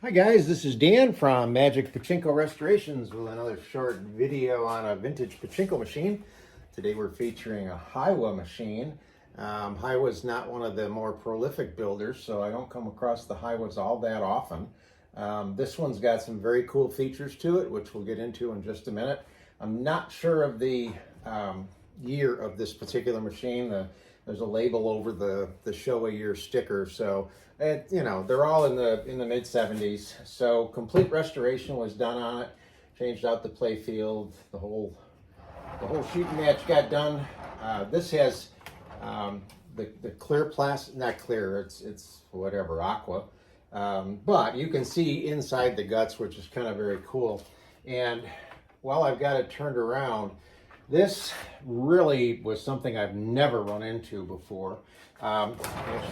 Hi guys, this is Dan from Magic Pachinko Restorations with another short video on a vintage pachinko machine. Today we're featuring a Heiwa machine. Heiwa is not one of the more prolific builders, so I don't come across the Heiwas all that often. This one's got some very cool features to it, which we'll get into in just a minute. I'm not sure of the year of this particular machine. There's a label over the Showa year sticker, so they're all in the mid 70s. So complete restoration was done on it. Changed out the play field. The whole shooting match got done. This has the clear plastic, not clear. It's whatever, aqua. But you can see inside the guts, which is kind of very cool. And while I've got it turned around, this really was something I've never run into before. Actually,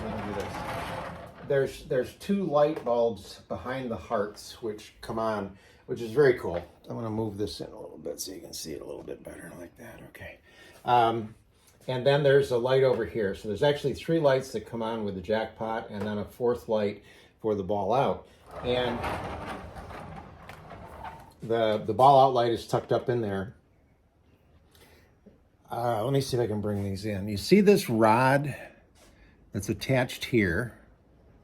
let me do this. There's two light bulbs behind the hearts which come on, which is very cool. I'm going to move this in a little bit so you can see it a little bit better like that. Okay. And then there's a light over here. So there's actually three lights that come on with the jackpot, and then a fourth light for the ball out. And the ball out light is tucked up in there. Let me see if I can bring these in. You see this rod that's attached here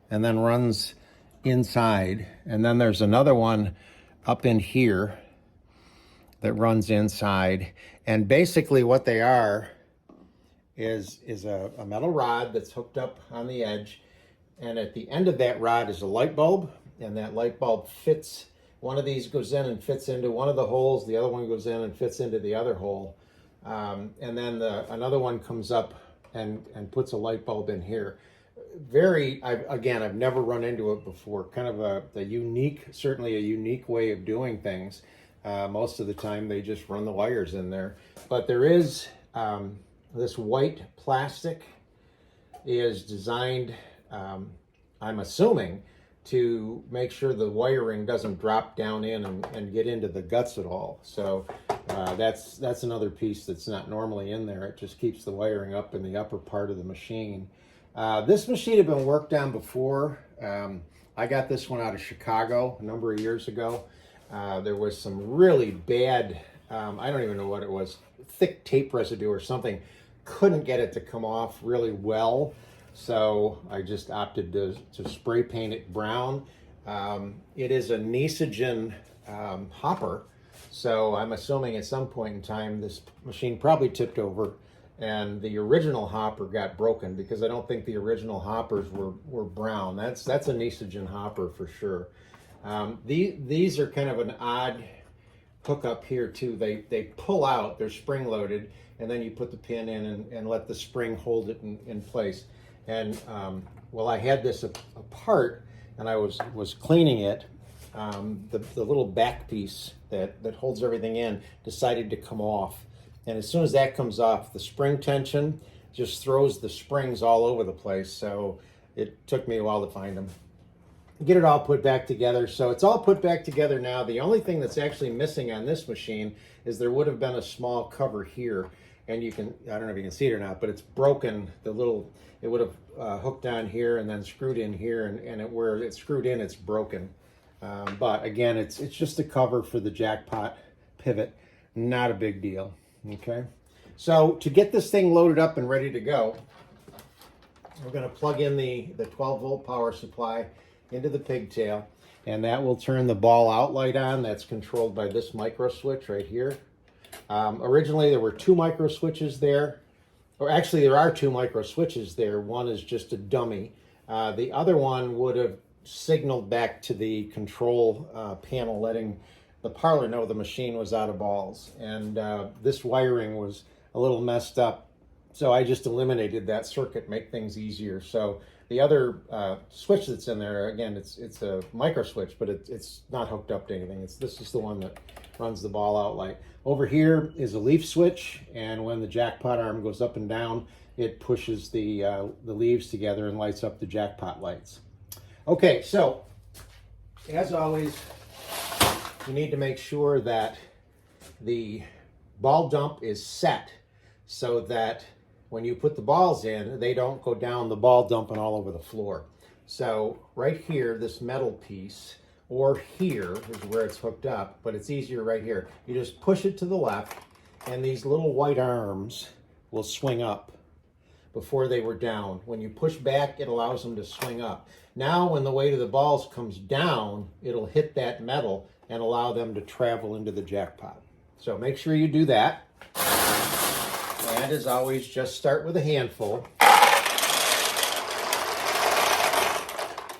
and then runs inside, and then there's another one up in here that runs inside. And basically what they are is a metal rod that's hooked up on the edge, and at the end of that rod is a light bulb, and that light bulb fits. One of these goes in and fits into one of the holes, the other one goes in and fits into the other hole. And then another one comes up and puts a light bulb in here. I've never run into it before. Kind of a unique, certainly a unique way of doing things. Most of the time they just run the wires in there. But there is this white plastic is designed, I'm assuming, to make sure the wiring doesn't drop down in and get into the guts at all. So that's another piece that's not normally in there. It just keeps the wiring up in the upper part of the machine. This machine had been worked on before. I got this one out of Chicago a number of years ago. There was some really bad, I don't even know what it was, thick tape residue or something. Couldn't get it to come off really well. So I just opted to spray paint it brown. It is a Seesaw hopper. So I'm assuming at some point in time this machine probably tipped over and the original hopper got broken, because I don't think the original hoppers were brown. That's a Seesaw hopper for sure. These are kind of an odd hookup here too. They pull out, they're spring loaded, and then you put the pin in and let the spring hold it in place. And well, I had this apart and I was cleaning it. The little back piece that holds everything in decided to come off. And as soon as that comes off, the spring tension just throws the springs all over the place. So it took me a while to find them. Get it all put back together. So it's all put back together now. The only thing that's actually missing on this machine is there would have been a small cover here. And I don't know if you can see it or not, but it's broken. It would have hooked on here and then screwed in here, and where it's screwed in, it's broken. But again, it's just a cover for the jackpot pivot. Not a big deal. Okay. So to get this thing loaded up and ready to go, we're going to plug in the 12-volt power supply into the pigtail, and that will turn the ball out light on. That's controlled by this micro switch right here. Originally there were two micro switches there, or actually there are two micro switches there. One is just a dummy. The other one would have signaled back to the control panel, letting the parlor know the machine was out of balls. And this wiring was a little messed up, so I just eliminated that circuit, make things easier. So the other switch that's in there, again, it's a micro switch, but it's not hooked up to anything. This is the one that runs the ball out light. Over here is a leaf switch, and when the jackpot arm goes up and down, it pushes the leaves together and lights up the jackpot lights. Okay, so as always, you need to make sure that the ball dump is set so that when you put the balls in, they don't go down the ball dump and all over the floor. So right here, this metal piece or here is where it's hooked up, but it's easier right here. You just push it to the left, and these little white arms will swing up. Before they were down. When you push back, it allows them to swing up. Now, when the weight of the balls comes down, it'll hit that metal and allow them to travel into the jackpot. So make sure you do that. And as always, just start with a handful.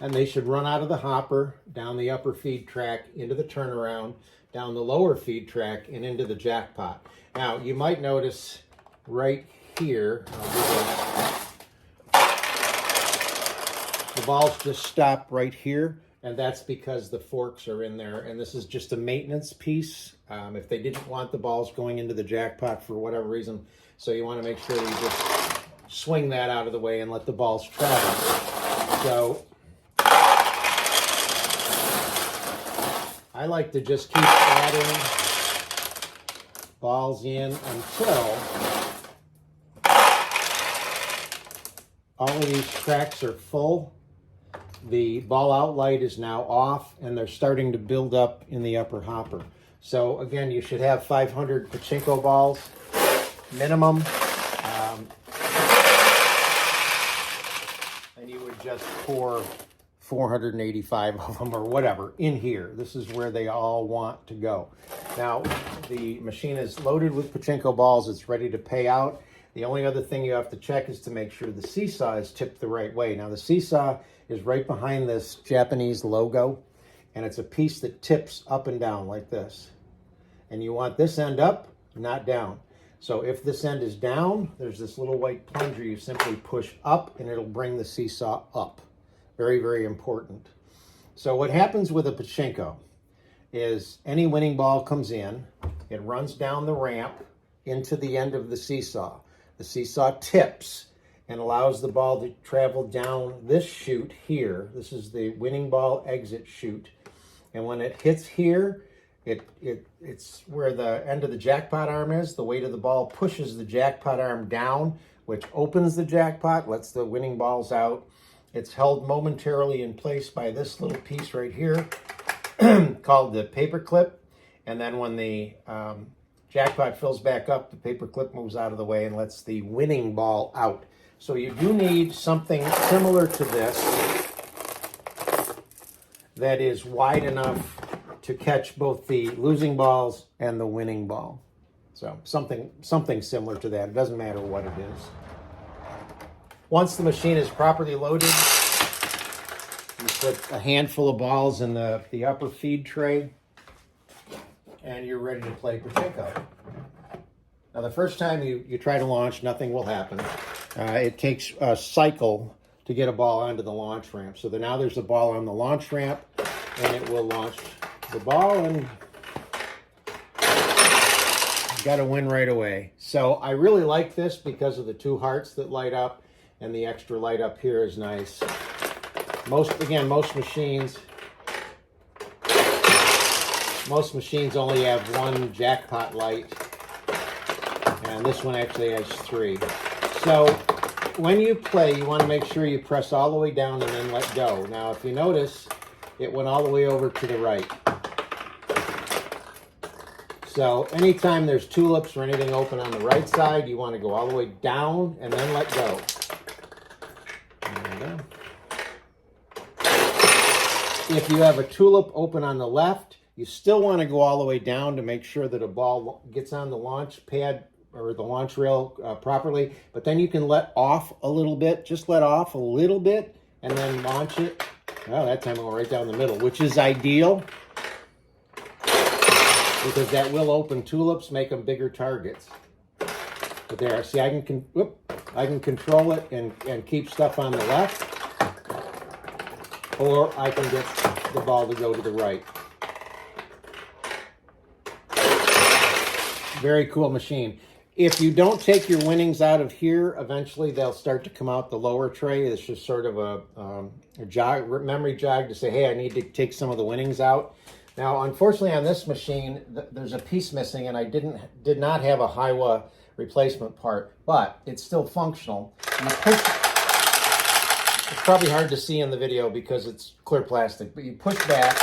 And they should run out of the hopper, down the upper feed track, into the turnaround, down the lower feed track, and into the jackpot. Now, you might notice right here, the balls just stop right here, and that's because the forks are in there, and this is just a maintenance piece. If they didn't want the balls going into the jackpot for whatever reason, so you want to make sure that you just swing that out of the way and let the balls travel. So I like to just keep adding balls in until all of these tracks are full. The ball out light is now off, and they're starting to build up in the upper hopper. So again, you should have 500 pachinko balls minimum. And you would just pour 485 of them or whatever in here. This is where they all want to go. Now, the machine is loaded with pachinko balls. It's ready to pay out. The only other thing you have to check is to make sure the seesaw is tipped the right way. Now, the seesaw is right behind this Japanese logo, and it's a piece that tips up and down like this. And you want this end up, not down. So if this end is down, there's this little white plunger. You simply push up, and it'll bring the seesaw up. Very, very important. So what happens with a pachinko is any winning ball comes in, it runs down the ramp into the end of the seesaw. The seesaw tips and allows the ball to travel down this chute here. This is the winning ball exit chute. And when it hits here, it's where the end of the jackpot arm is. The weight of the ball pushes the jackpot arm down, which opens the jackpot, lets the winning balls out. It's held momentarily in place by this little piece right here called the paper clip. And then when the jackpot fills back up, the paper clip moves out of the way and lets the winning ball out. So you do need something similar to this that is wide enough to catch both the losing balls and the winning ball. So something similar to that. It doesn't matter what it is. Once the machine is properly loaded, you put a handful of balls in the upper feed tray, and you're ready to play pachinko. Now, the first time you try to launch, nothing will happen. It takes a cycle to get a ball onto the launch ramp. So now there's a ball on the launch ramp, and it will launch the ball, and you got to win right away. So I really like this because of the two hearts that light up, and the extra light up here is nice. Most machines only have one jackpot light, and this one actually has three. So when you play, you want to make sure you press all the way down and then let go. Now, if you notice, it went all the way over to the right. So anytime there's tulips or anything open on the right side, you want to go all the way down and then let go. There you go. If you have a tulip open on the left, you still want to go all the way down to make sure that a ball gets on the launch pad or the launch rail properly. But then you can let off a little bit, just let off a little bit, and then launch it. Oh, that time it went right down the middle, which is ideal because that will open tulips, make them bigger targets. But there, see, I can control it and keep stuff on the left, or I can get the ball to go to the right. Very cool machine. If you don't take your winnings out of here, eventually they'll start to come out the lower tray. It's just sort of a memory jog to say, hey, I need to take some of the winnings out. Now, unfortunately, on this machine, there's a piece missing, and I did not have a Heiwa replacement part, but it's still functional. It's probably hard to see in the video because it's clear plastic, but you push back,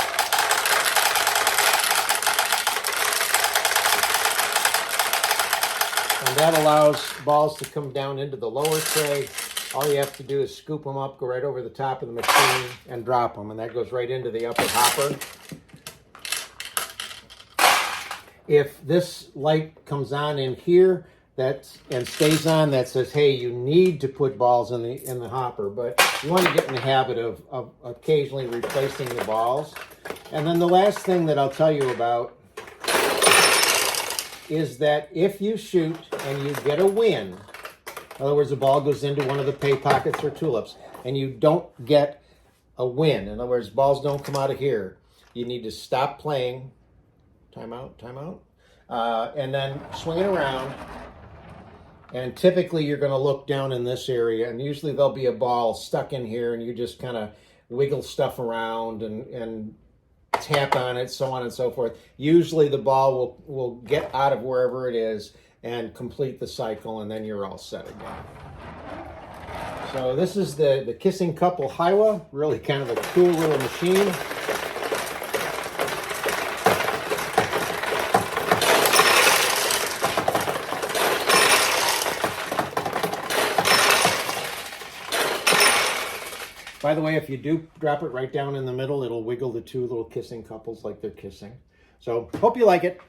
And that allows balls to come down into the lower tray. All you have to do is scoop them up, go right over the top of the machine, and drop them. And that goes right into the upper hopper. If this light comes on in here and stays on, that says, hey, you need to put balls in the hopper. But you want to get in the habit of occasionally replacing the balls. And then the last thing that I'll tell you about is that if you shoot and you get a win, in other words, the ball goes into one of the pay pockets or tulips, and you don't get a win, in other words, balls don't come out of here, you need to stop playing, timeout, and then swing it around. And typically you're going to look down in this area, and usually there'll be a ball stuck in here, and you just kind of wiggle stuff around and tap on it, so on and so forth. Usually the ball will get out of wherever it is and complete the cycle, and then you're all set again. So this is the Kissing Couple Heiwa, really kind of a cool little machine. By the way, if you do drop it right down in the middle, it'll wiggle the two little kissing couples like they're kissing. So, hope you like it.